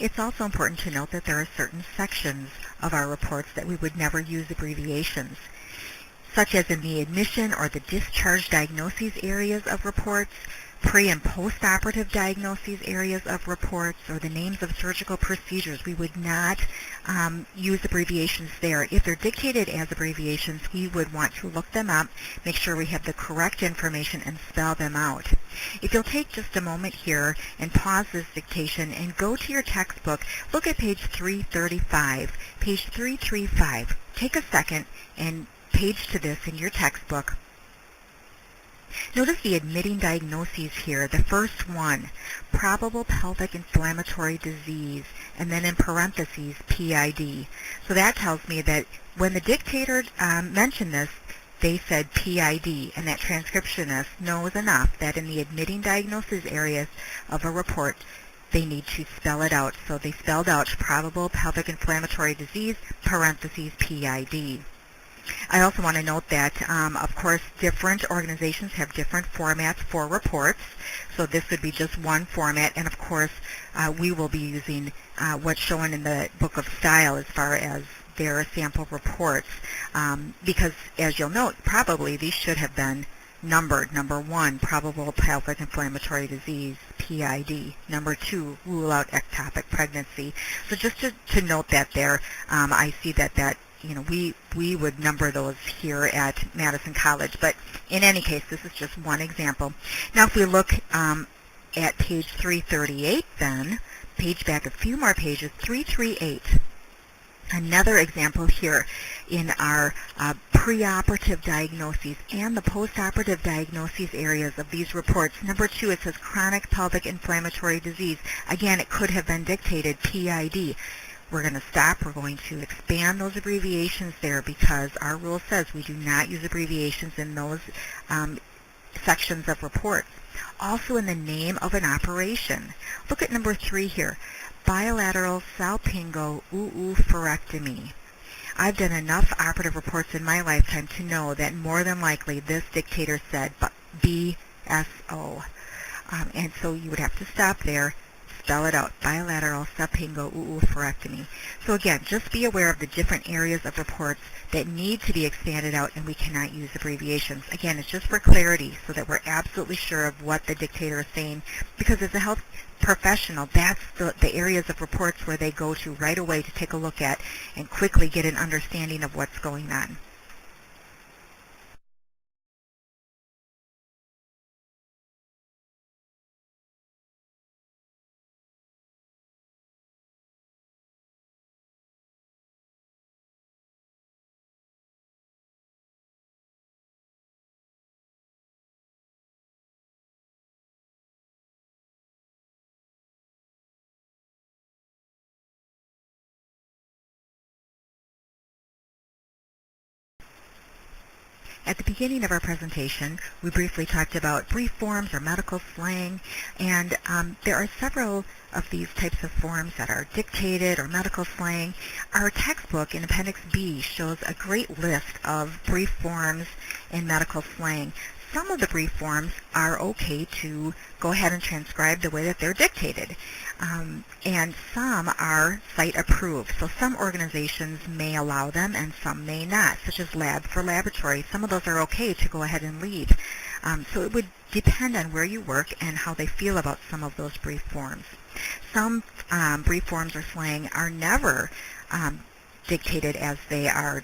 It's also important to note that there are certain sections of our reports that we would never use abbreviations, such as in the admission or the discharge diagnoses areas of reports, pre- and post-operative diagnoses areas of reports, or the names of surgical procedures. We would not use abbreviations there. If they're dictated as abbreviations, we would want to look them up, make sure we have the correct information, and spell them out. If you'll take just a moment here and pause this dictation and go to your textbook, look at page 335. Page 335. Take a second and page to this in your textbook. Notice the admitting diagnoses here. The first one, probable pelvic inflammatory disease, and then in parentheses, PID. So that tells me that when the dictator mentioned this, they said PID, and that transcriptionist knows enough that in the admitting diagnosis areas of a report, they need to spell it out. So they spelled out probable pelvic inflammatory disease, parentheses, PID. I also want to note that, of course, different organizations have different formats for reports. So this would be just one format, and of course, we will be using what's shown in the book of style as far as their sample reports, because as you'll note, probably these should have been numbered. Number 1, probable pelvic inflammatory disease, PID. Number 2, rule out ectopic pregnancy. So just to note that there, I see that we would number those here at Madison College, but in any case, this is just one example. Now, if we look at page 338, then, page back a few more pages, 338. Another example here in our preoperative diagnoses and the postoperative diagnoses areas of these reports. Number 2, it says chronic pelvic inflammatory disease. Again, it could have been dictated PID. We're going to stop. We're going to expand those abbreviations there because our rule says we do not use abbreviations in those sections of reports. Also in the name of an operation. Look at number 3 here. Bilateral salpingo-oophorectomy. I've done enough operative reports in my lifetime to know that more than likely this dictator said BSO. And so you would have to stop there, spell it out, bilateral salpingo-oophorectomy. So again, just be aware of the different areas of reports that need to be expanded out, and we cannot use abbreviations. Again, it's just for clarity so that we're absolutely sure of what the dictator is saying, because as a health professional, that's the areas of reports where they go to right away to take a look at and quickly get an understanding of what's going on. At the beginning of our presentation, we briefly talked about brief forms or medical slang, and there are several of these types of forms that are dictated or medical slang. Our textbook in Appendix B shows a great list of brief forms and medical slang. Some of the brief forms are okay to go ahead and transcribe the way that they're dictated, and some are site approved. So some organizations may allow them and some may not, such as lab for laboratory. Some of those are okay to go ahead and leave. So it would depend on where you work and how they feel about some of those brief forms. Some brief forms or slang are never dictated as they are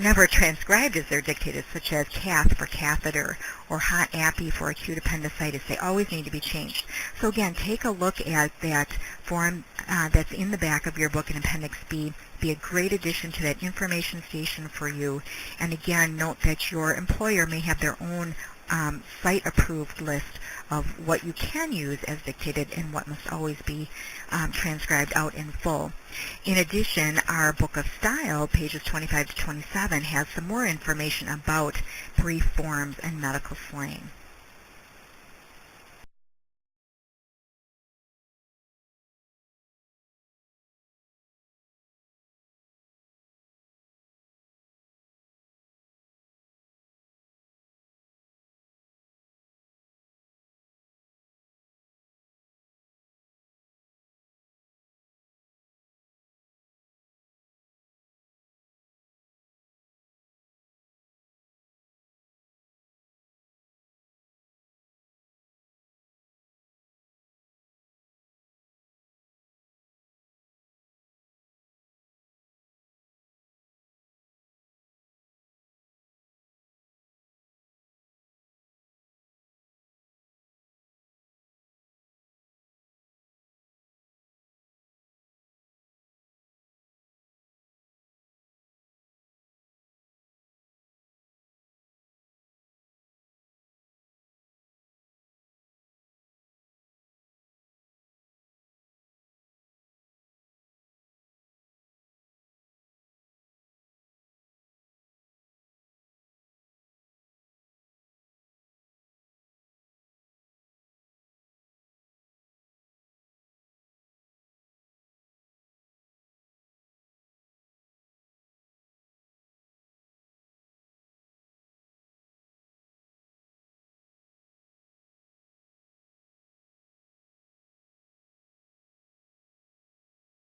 never transcribed as they're dictated, such as cath for catheter or hot appy for acute appendicitis. They always need to be changed. So again, take a look at that form that's in the back of your book in Appendix B. Be a great addition to that information station for you. And again, note that your employer may have their own site-approved list of what you can use as dictated and what must always be transcribed out in full. In addition, our Book of Style, pages 25 to 27, has some more information about brief forms and medical slang.